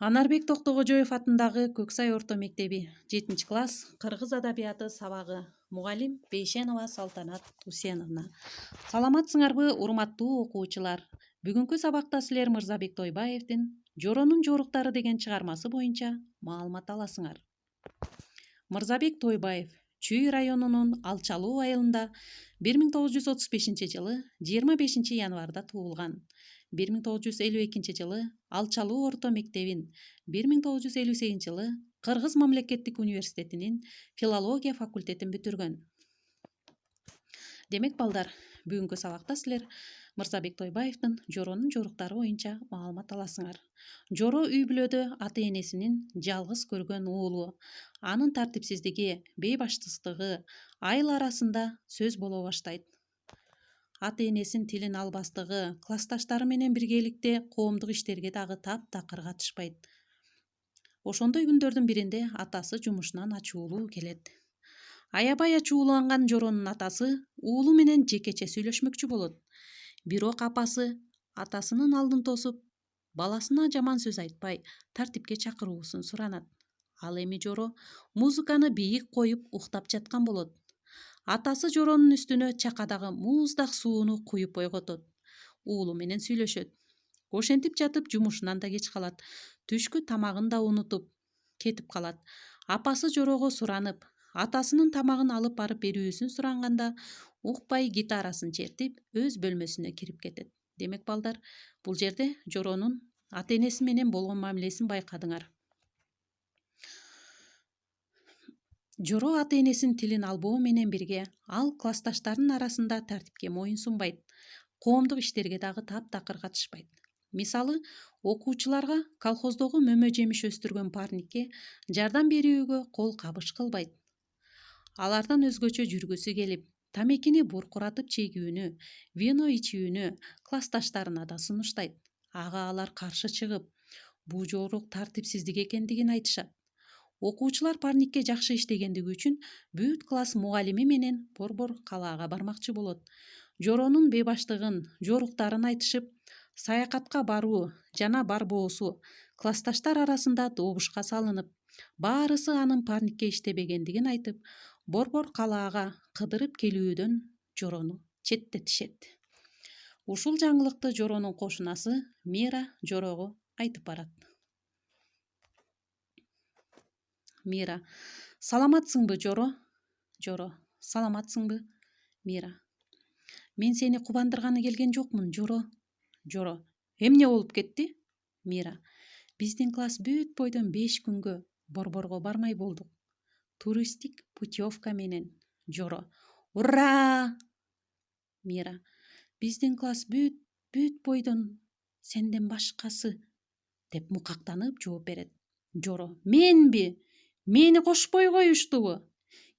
Анарбек Токтогожоев атындагы Көксай орто мектеби 7-класс кыргыз адабияты сабагы. Мугалим Бейшенова Салтанат Усеновна. Саламатсыңарбы, урматтуу окуучулар? Бүгүнкү сабакта силер Мырзабек Тойбаевдин Жоронун жоруктары деген чыгармасы боюнча маалымат аласыңар. Мырзабек Тойбаев Чүй районунун Алчалуу айылында 1935-жылы 25 январда туулган. 1952 жылы Алчалуу орто мектебин, 1958 жылы Кыргыз мамлекеттик университетинин филология факультетин бүтүргөн. Демек балдар, бүгүнкү сабакта силер Мырзабек Тойбаевдин Жоронун жоруктары боюнча маалымат аласыңар. Жоро үй бүлөдө ата-энесинин жалгыз көргөн уулу. Анын тартипсиздиги, бейбаштыктыгы айыл арасында сөз боло баштайт. Ата-энесин тилин албастыгы, классташтары менен биргеликте коомдук иштерге дагы таптакыр катышпайт. Ошондой күндөрдүн биринде атасы жумушунан ачуулуу келет. Аябай ачууланган Жоронун атасы уулу менен жекече сүйлөшмөкчү болот. Бирок апасы атасынын алдын тосуп, баласына жаман сөз айтпай, тартипке чакыруусун суранат. Ал эми Жоро музыканы бийик коюп уктап жаткан болот. Атасы Жоронун үстүнө чакадагы муздак сууну куюп ойготот. Уулу менен сүйлөшөт. Ошентип жатып жумушунан да кеч калат. Түшкү тамагын да унутуп кетип калат. Апасы Жорого суранып, атасынын тамагын алып барып берүүсүн суранганда, укпай гитарасын чертип, өз бөлмөсүнө кирип кетет. Демек балдар, бул жерде Жоронун ата-энеси менен болгон мамилесин байкадыңар. Жоро ата-энесинин тилин албоо менен бирге, ал классташтарынын арасында тартипке моюн сунбайт. Коомдук иштерге дагы таптакыр катышпайт. Мисалы, окуучуларга колхоздогу мөмө жемиш өстүргөн парникке жардам берүүгө кол кабыш кылбайт. Алардан өзгөчө жүргүсү келип, тамекини буркуратып чегүүнү, вино ичүүнү классташтарына да сунуштайт. Ага алар каршы чыгып, бул жорук тартипсиздик экендигин айтышат. Окуучулар парникке жакшы иштегендиги үчүн бүт класс мугалими менен борбор калаага бармакчы болот. Жоронун бейбаштыгын, жоруктарын айтышып, саякатка баруу жана барбоосу классташтар арасында добушка салынып, баарысы анын парникке иштебегендигин айтып, борбор калаага кыдырып келүүдөн Жорону четтетишет. Ушул жаңылыкты Жоронун кошунасы Мира Жорого айтып барат. Мира: саламатсыңбы, Жоро? Жоро: саламатсыңбы, Мира? Мен сени кубандырганы келген жокмун, Жоро. Жоро: эмне болуп кетти? Мира: биздин класс бүт бойдон 5 күнгө борборго бармай болдук. Туристтик путевка менен. Жоро: ура! Мира: биздин класс бүт бойдон сенден башкасы, деп мукактанып жооп берет. Жоро: менби? Мени кошпой коюштубу?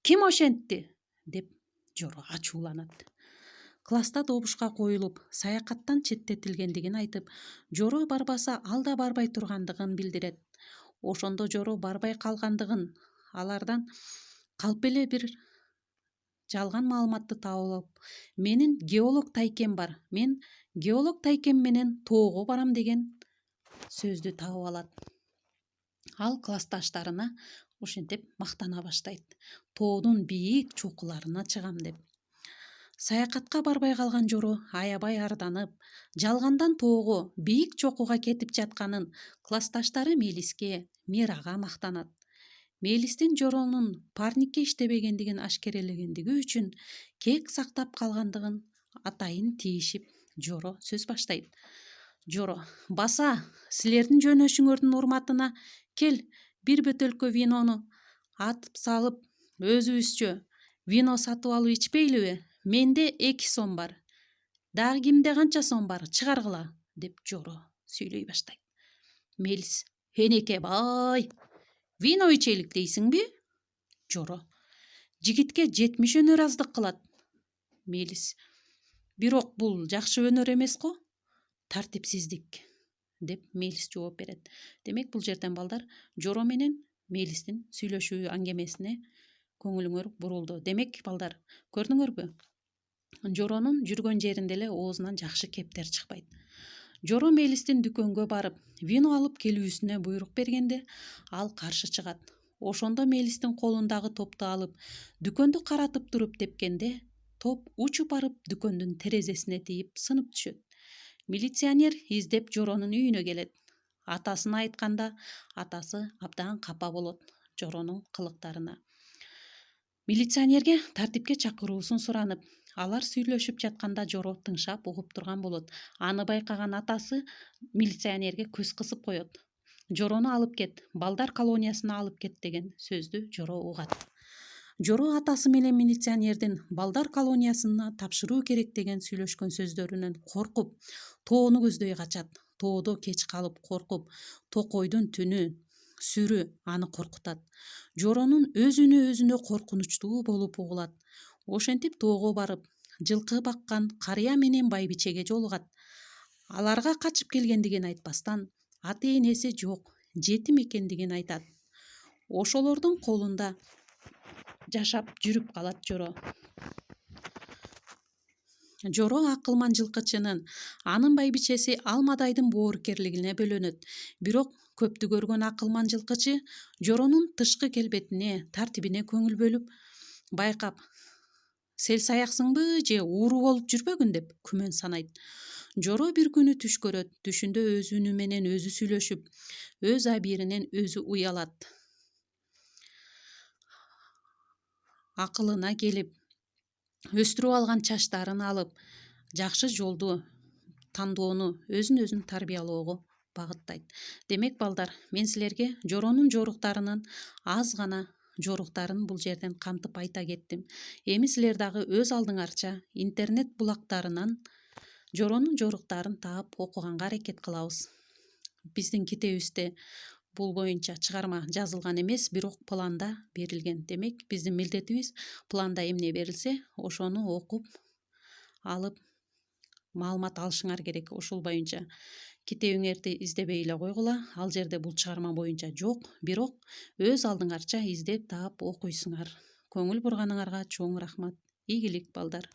Ким ошентти? Деп Жоро ачууланат. Класста добушка коюлуп, саякаттан четтетилгендигин айтып, Жоро барбаса ал да барбай тургандыгын билдирет. Ошондо Жоро барбай калгандыгын, алардан калп эле бир жалган маалыматты таап алып, менин геолог тайкем бар. Мен геолог тайкем менен тоого барам деген сөздү таап алат. Ал классташтарына ошентип мактана баштайт. Тоодун бийик чокуларына чыгам деп. Саякатка барбай калган Жоро аябай арданып, жалгандан тоого, бийик чокуга кетип жатканын классташтары Мелиске, Мирага мактанат. Мелистин Жоронун парникке иштебегендигин ашкерелегендиги үчүн кек сактап калгандыгын атайын тийишип, Жоро сөз баштайт. Жоро: баса, силердин жөнөшүңөрдүн урматына кел, бир бөтөлкө винону атып салып, өзүбүзчө вино сатып алып ичпейлиби? Менде 2 сом бар. Дагы кимде канча сом бар? Чыгаргыла, деп Жоро сүйлөй баштайт. Мелис: энеке бай, вино ичелик дейсиңби? Жоро: жигитке 70 өнөр аздык кылат. Мелис: бирок бул жакшы өнөр эмес го? Тартипсиздик, деп Мелис жооп берет. Демек бул жерден балдар Жоро менен Мелистин сүйлөшүү аңгемесине көңүлүңөр бурулду. Демек балдар, көрдүңөрбү? Жоронун жүргөн жеринде эле оозунан жакшы кептер чыкпайт. Жоро Мелистин дүкөнгө барып вино алып келүүсүнө буйрук бергенде ал каршы чыгат. Ошондо Мелистин колундагы топту алып дүкөндү каратып туруп тепкенде топ учуп барып дүкөндүн терезесине тийип сынып түшөт. Милиционер издеп Жоронун үйүнө келет. Атасына айтканда атасы абдан капа болот Жоронун кылыктарына. Милиционерге тартипке чакыруусун суранып, алар сүйлөшүп жатканда Жоро тыңшап угуп турган болот. Аны байкаган атасы милиционерге көз кысып коет. Жорону алып кет, балдар колониясына алып кет деген сөздү Жоро угат. Жоро атасы менен милиционердин балдар колониясына тапшыруу керек деген сүйлөшкөн сөздөрүнөн коркуп, тоону көздөй качат. Тоодо кеч калып коркуп, токойдун түнү, сүрү аны коркутат. Жоронун өзүнө коркунучтуу болуп угулат. Ошентип тоого барып, жылкы баккан карыя менен байбичеге жолугат. Аларга качып келгендигин айтпастан, ата-энеси жок, жетим экендигин айтат. Ошолордун колунда жашап жүрүп калат Жоро. Жоро акылман жылкычынын, анын байбичеси Алмадайдын боорукерлигине бөлөнөт. Бирок көптү көргөн акылман жылкычы Жоронун тышкы келбетине, тартибине көңүл бөлүп, байкап, селсаяксыңбы же ууру болуп жүрбөгүн деп күмөн санайт. Жоро бир күнү түш көрөт. Түшүндө өз үнү менен өзү сүйлөшүп, өз абийиринен өзү уялат. Акылына келип, өстүрүп алган чачтарын алып, жакшы жолду тандоону, өзүн тарбиялоого багыттайт. Демек балдар, мен силерге Жоронун жоруктарынын аз гана жоруктарын бул жерден камтып айта кеттим. Эми силер дагы өз алдыңарча интернет булактарынан Жоронун жоруктарын таап окуганга аракет кылабыз. Биздин китебибизде бул боюнча чыгарма жазылган эмес, бирок планда берилген. Демек, биздин милдетибиз планда эмне берилсе, ошону окуп алып маалымат алышыңар керек. Ошол боюнча китебиңерди издебей эле койгула. Ал жерде бул чыгарма боюнча жок, бирок өз алдыңарча издеп таап окуйсуңар. Көңүл бурганыңарга чоң рахмат. Ийгилик балдар.